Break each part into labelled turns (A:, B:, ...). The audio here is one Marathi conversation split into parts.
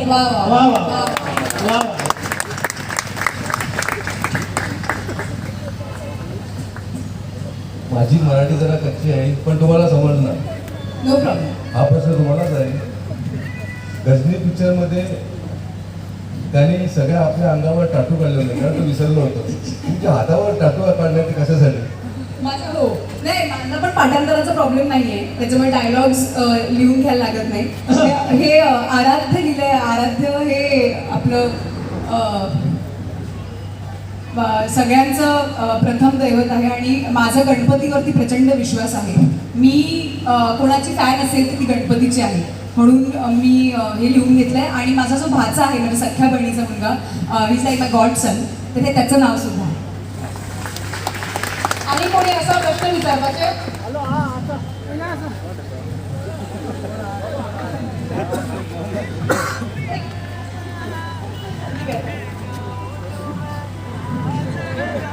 A: वा वा
B: वा वा वा.
C: माझी मराठी जरा कच्ची आहे पण तुम्हाला समजणार.
A: No problem.
C: हा प्रश्न तुम्हालाच आहे. गजनी पिक्चरमध्ये त्याने सगळ्या आपल्या अंगावर टाटू काढले होते कारण तो विसरलो होतो. तुमच्या हातावर टाटू काढले ते कशासाठी?
A: माझा हो नाही, माझा पण पाठांतराचा प्रॉब्लेम नाहीये, त्याच्यामुळे डायलॉग्स लिहून घ्यायला लागत नाही. हे आराध्य लिहिलंय. आराध्य हे आपलं सगळ्यांचं प्रथम दैवत आहे आणि माझा गणपतीवरती प्रचंड विश्वास आहे. मी कोणाची फॅन असेल तर ती गणपतीची आहे, म्हणून मी हे लिहून घेतलंय. आणि माझा जो भाचा आहे म्हणजे सख्या बहिणीचा मुलगा, इज लाईक माय गॉड सन, तर ते त्याचं नाव सुद्धा आहे.
D: आणि कोणी असा प्रश्न विचारवायचे?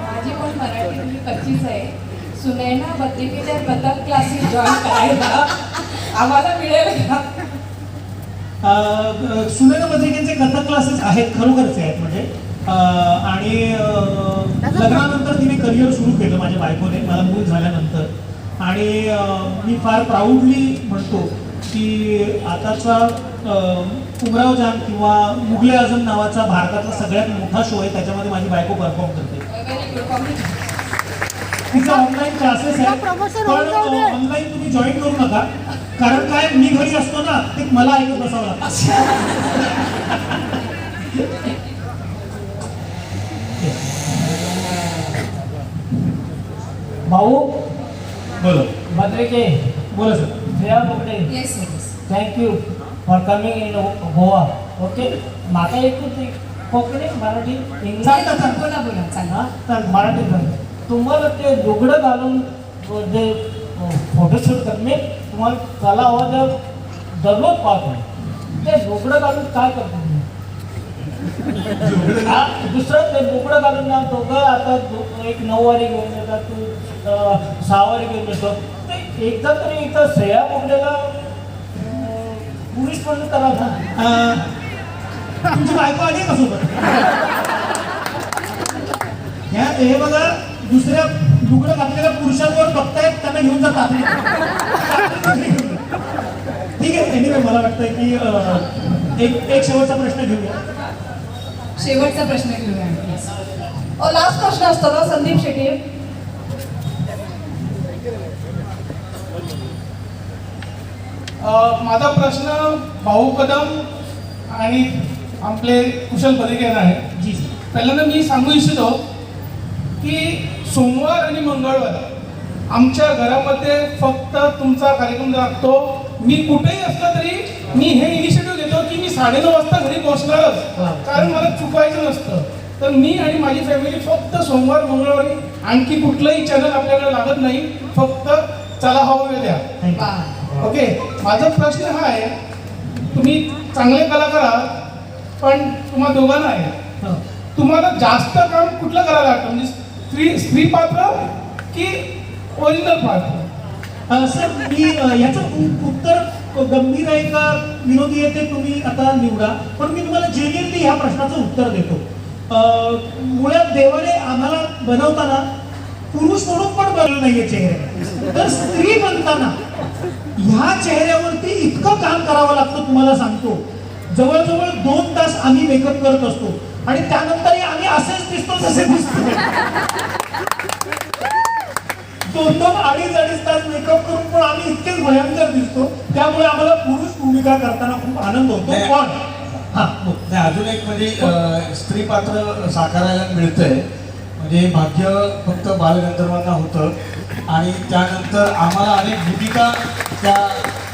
E: माझी पण मराठी मुली कच्चीच आहे. सुनैना बद्रिकेच्या कथक क्लासेस जॉईन करायला आम्हाला मिळेल का?
B: सुनैना बद्रिकेंचे कथक क्लासेस आहेत, खरोखरच आहेत. म्हणजे आणि लग्नानंतर तिने करिअर सुरू केलं माझ्या बायकोने, मला मूल झाल्यानंतर. आणि मी फार प्राऊडली म्हणतो की आताचा उमराव जान किंवा मुघले आझम नावाचा भारतातला सगळ्यात मोठा शो आहे, त्याच्यामध्ये माझी बायको परफॉर्म करते. तिचा ऑनलाईन क्लासेस आहे, पण ऑनलाईन तुम्ही जॉईन करू नका, कारण काय मी घरी असतो ना, ते मला ऐकत बसावं लागतं.
F: भाऊ
B: बोलो
F: बद्रिके,
B: बोला sir.
F: Shreya Bugde,
A: yes yes.
F: Thank you for coming in Goa. Okay, म्हाका एकूच कोंकणी मराठी इंग्लिश
A: बोला बोला चालेल.
F: हां तर मराठी तुम्हाला ते लुगडं घालून जे फोटोशूट करत मी तुम्हाला कला आवाज दररोज पाहतो. ते लुगडं घालून काय करतो दुसरं ते लुगडं घालून ना दोघं आता एक 9 वारी घेऊन येतात, तू 6 वारी घेऊन येतो. ते एकदा तरी इथं श्रेया बोगलेला पुरुष म्हणून करा.
B: तुमची बायको आली का सोबत? हे बघा, दुसऱ्या लुगडं घातलेल्या पुरुषांवर बघतायत, त्यांना घेऊन जातात. ठीक आहे. एनिवे मला वाटतंय की एक शेवटचा प्रश्न घेऊया.
A: शेवटचा प्रश्न घेऊया.
D: लास्ट प्रश्न असतो ना संदीप शेट्टी.
G: माझा प्रश्न भाऊ कदम आणि आपले कुशल बद्रिके आहे.
B: जी
G: पहिल्यांदा मी सांगू इच्छितो की सोमवार आणि मंगळवार आमच्या घरामध्ये फक्त तुमचा कार्यक्रम लागतो. मी कुठेही असलं तरी मी हे इनिशिएटिव्ह घेतो की मी 9:30 वाजता घरी पोहोचणारच, कारण मला चुकायचं नसतं. तर मी आणि माझी फॅमिली फक्त सोमवार मंगळवारी, आणखी कुठलंही चॅनल आपल्याकडे लागत नाही, फक्त चला हवा वेळ द्या. ओके. माझा प्रश्न हा आहे, तुम्ही चांगले कलाकार आहात, पण तुम्हा दोघांना आहे, तुम्हाला जास्त काम कुठलं करायला वाटतं, म्हणजे स्त्री पात्र की ओरिजिनल पात्र?
B: सर, मी याचं उत्तर गंभीर आहे का विनोदी आहे ते तुम्ही आता निवडा, पण मी तुम्हाला जेन्युइनली ह्या प्रश्नाचं उत्तर देतो. मुळात देवाने आम्हाला बनवताना पुरुष म्हणून पण बनवलं नाहीये चेहरे, तर स्त्री बनताना ह्या चेहऱ्यावरती इतकं काम करावं लागतं. तुम्हाला सांगतो, जवळजवळ 2 तास आम्ही मेकअप करत असतो आणि त्यानंतरही आम्ही असेच दिसतो जसे दिसतो. 2-2, 2.5 तास मेकअप करून पण आम्ही इतकेच भयंकर दिसतो. त्यामुळे आम्हाला पुरुष भूमिका करताना खूप आनंद होतो. पण
C: अजून एक म्हणजे स्त्री पात्र साकारायला मिळतंय म्हणजे भाग्य फक्त बालगंधर्वांना होतं आणि त्यानंतर आम्हाला अनेक भूमिका त्या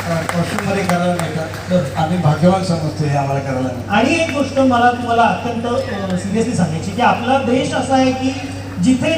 C: कॉस्ट्यूममध्ये करायला मिळतात. तर आम्ही भाग्यवान समजतो हे आम्हाला करायला मिळतं.
B: आणि एक गोष्ट मला तुम्हाला अत्यंत सिरियसली सांगायची की आपला देश असा आहे की जिथे